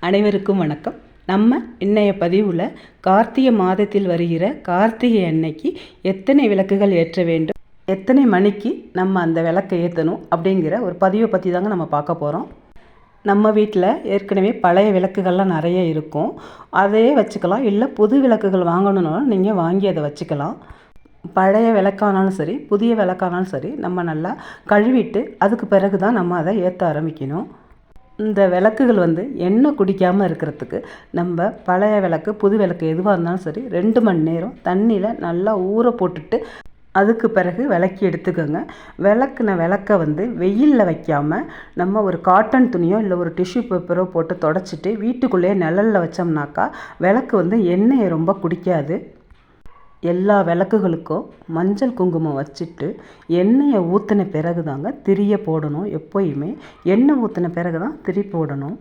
அனைவருக்கும் வணக்கம். நம்ம இன்றைய பதிவில் கார்த்திகை மாதத்தில் வருகிற கார்த்திகை அன்னைக்கு எத்தனை விளக்குகள் ஏற்ற வேண்டும், எத்தனை மணிக்கு நம்ம அந்த விளக்கை ஏற்றணும் அப்படிங்கிற ஒரு பதிவை பற்றி தாங்க நம்ம பார்க்க போகிறோம். நம்ம வீட்டில் ஏற்கனவே பழைய விளக்குகள்லாம் நிறைய இருக்கும், அதையே வச்சுக்கலாம். இல்லை புது விளக்குகள் வாங்கணுன்னாலும் நீங்கள் வாங்கி அதை வச்சுக்கலாம். பழைய விளக்கானாலும் சரி, புதிய விளக்கானாலும் சரி, நம்ம நல்லா கழுவிட்டு அதுக்கு பிறகு தான் நம்ம அதை ஏற்ற ஆரம்பிக்கணும். இந்த விளக்குகள் எண்ணெய் குடிக்காமல் இருக்கிறதுக்கு நம்ம பழைய விளக்கு புது விளக்கு எதுவாக இருந்தாலும் சரி 2 மணி நேரம் தண்ணியில் நல்லா ஊற போட்டுட்டு அதுக்கு பிறகு விளக்கி எடுத்துக்கோங்க. விளக்குன விளக்கை வெயிலில் வைக்காமல் நம்ம ஒரு காட்டன் துணியோ இல்லை ஒரு டிஷ்யூ பேப்பரோ போட்டு தொடச்சிட்டு வீட்டுக்குள்ளேயே நிழலில் வச்சோம்னாக்கா விளக்கு எண்ணெயை ரொம்ப குடிக்காது. எல்லா விளக்குகளுக்கும் மஞ்சள் குங்குமம் வச்சுட்டு எண்ணெயை ஊற்றின பிறகு தாங்க திரியை போடணும். எப்போயுமே எண்ணெய் ஊற்றின பிறகு தான் திரி போடணும்.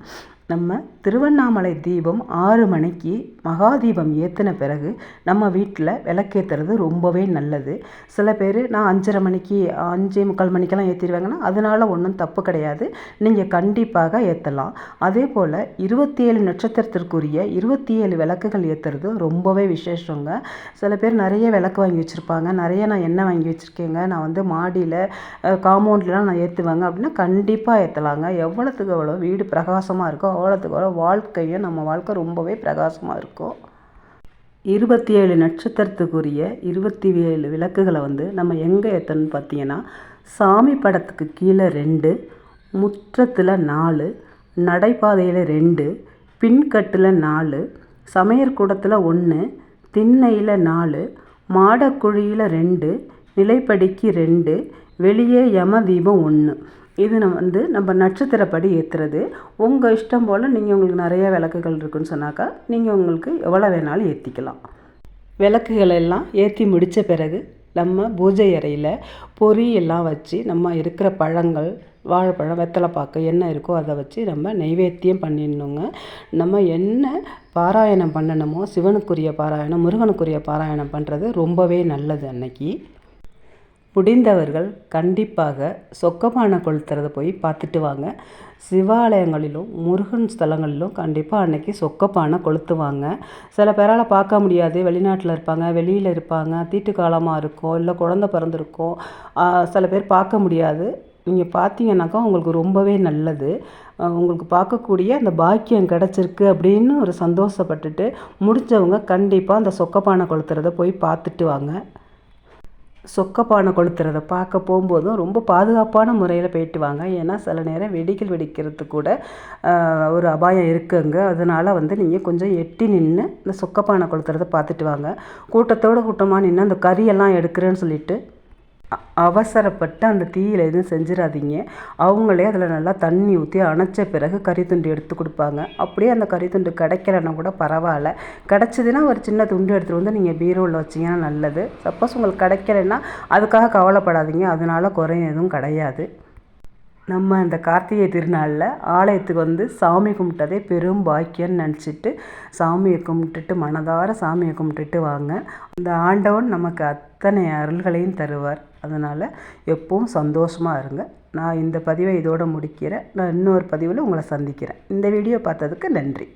நம்ம திருவண்ணாமலை தீபம் 6 மணிக்கு மகாதீபம் ஏற்றின பிறகு நம்ம வீட்டில் விளக்கேற்றுறது ரொம்பவே நல்லது. சில பேர் நான் 5:30 மணிக்கு 5:45 மணிக்கெல்லாம் ஏற்றிடுவாங்கன்னா அதனால் ஒன்றும் தப்பு கிடையாது, நீங்கள் கண்டிப்பாக ஏற்றலாம். அதே போல் 27 நட்சத்திரத்திற்குரிய 27 விளக்குகள் ஏற்றுறது ரொம்பவே விசேஷங்க. சில பேர் நிறைய விளக்கு வாங்கி வச்சுருப்பாங்க, நிறைய நான் எண்ணெய் வாங்கி வச்சுருக்கேங்க, நான் மாடியில் காம்பவுண்ட்லாம் நான் ஏற்றுவாங்க அப்படின்னா கண்டிப்பாக ஏற்றலாங்க. எவ்வளோத்துக்கு எவ்வளோ வீடு பிரகாசமாக இருக்கோ அவ்வளோத்துக்கு அவ்வளோ வாழ்க்கையும் நம்ம வாழ்க்கை ரொம்பவே பிரகாசமாக இருக்கும். 27 நட்சத்திரத்துக்குரிய 27 விளக்குகளை நம்ம எங்கே ஏற்றணும்னு பார்த்தீங்கன்னா, சாமி படத்துக்கு கீழே 2, முற்றத்தில் 4, நடைபாதையில் 2, பின்கட்டில் 4, சமையற்கூடத்தில் 1, திண்ணையில் 4, மாடக்குழியில் 2, நிலைப்படிக்கு 2, வெளியே யம தீபம் 1. இது நம்ம நட்சத்திரப்படி ஏற்றுறது. உங்கள் இஷ்டம் போல் நீங்கள் உங்களுக்கு நிறைய விளக்குகள் இருக்குன்னு சொன்னாக்கா நீங்கள் உங்களுக்கு எவ்வளோ வேணாலும் ஏற்றிக்கலாம். விளக்குகள் எல்லாம் ஏற்றி முடித்த பிறகு நம்ம பூஜை அறையில் பொரி எல்லாம் வச்சு நம்ம இருக்கிற பழங்கள், வாழைப்பழம், வெத்தலைப்பாக்கு என்ன இருக்கோ அதை வச்சு நம்ம நைவேத்தியம் பண்ணிடணுங்க. நம்ம என்ன பாராயணம் பண்ணணுமோ சிவனுக்குரிய பாராயணம், முருகனுக்குரிய பாராயணம் பண்ணுறது ரொம்பவே நல்லது. அன்னைக்கு முடிந்தவர்கள் கண்டிப்பாக சொக்கப்பானை கொளுத்துறதை போய் பார்த்துட்டு வாங்க. சிவாலயங்களிலும் முருகன் ஸ்தலங்களிலும் கண்டிப்பாக அன்றைக்கி சொக்கப்பானை கொளுத்துவாங்க. சில பேரால் பார்க்க முடியாது, வெளிநாட்டில் இருப்பாங்க, வெளியில் இருப்பாங்க, தீட்டு காலமாக இருக்கும், இல்லை குழந்த பிறந்திருக்கும், சில பேர் பார்க்க முடியாது. நீங்கள் பார்த்தீங்கன்னாக்கா உங்களுக்கு ரொம்பவே நல்லது. உங்களுக்கு பார்க்கக்கூடிய அந்த பாக்கியம் கிடச்சிருக்கு அப்படின்னு ஒரு சந்தோஷப்பட்டுட்டு முடிஞ்சவங்க கண்டிப்பாக அந்த சொக்கப்பானை கொளுத்துறதை போய் பார்த்துட்டு வாங்க. சொக்கப்பானை கொளுத்துறதை பார்க்க போகும்போதும் ரொம்ப பாதுகாப்பான முறையில் போயிட்டு வாங்க. ஏன்னா சில நேரம் வெடிகள் வெடிக்கிறது கூட ஒரு அபாயம் இருக்குங்க. அதனால் நீங்கள் கொஞ்சம் எட்டி நின்று இந்த சொக்கப்பானை கொளுத்துறதை பார்த்துட்டு வாங்க. கூட்டத்தோடு கூட்டமாக நின்று அந்த கறியெல்லாம் எடுக்கிறேன்னு சொல்லிட்டு அவசரப்பட்டு அந்த தீயில் எதுவும் செஞ்சிடாதீங்க. அவங்களே அதில் நல்லா தண்ணி ஊற்றி அணைச்ச பிறகு கறித்துண்டு எடுத்து கொடுப்பாங்க. அப்படியே அந்த கறித்துண்டு கிடைக்கலன்னா கூட பரவாயில்ல, கிடச்சிதுன்னா ஒரு சின்ன துண்டு எடுத்துகிட்டு நீங்கள் பீரோவில் வச்சிங்கன்னா நல்லது. சப்போஸ் உங்களுக்கு கிடைக்கலன்னா அதுக்காக கவலைப்படாதீங்க, அதனால் குறையும் எதுவும் கிடையாது. நம்ம இந்த கார்த்திகை திருநாளில் ஆலயத்துக்கு சாமி கும்பிட்டதே பெரும் பாக்கியம்னு நினச்சிட்டு சாமியை கும்பிட்டுட்டு மனதார சாமியை கும்பிட்டுட்டு வாங்க. இந்த ஆண்டவன் நமக்கு அத்தனை அருள்களையும் தருவார். அதனால் எப்பவும் சந்தோஷமாக இருங்க. நான் இந்த பதிவை இதோடு முடிக்கிறேன். நான் இன்னொரு பதிவில் உங்களை சந்திக்கிறேன். இந்த வீடியோ பார்த்ததுக்கு நன்றி.